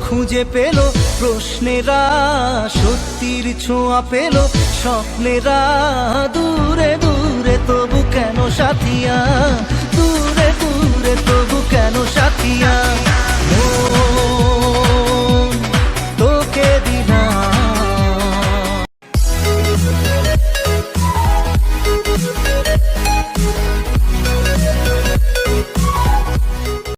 খুঁজে পেল, প্রশ্নেরা সত্যির ছোঁয়া পেল, স্বপ্নেরা দূরে দূরে তবু কেন সাথিয়া, দূরে দূরে তবু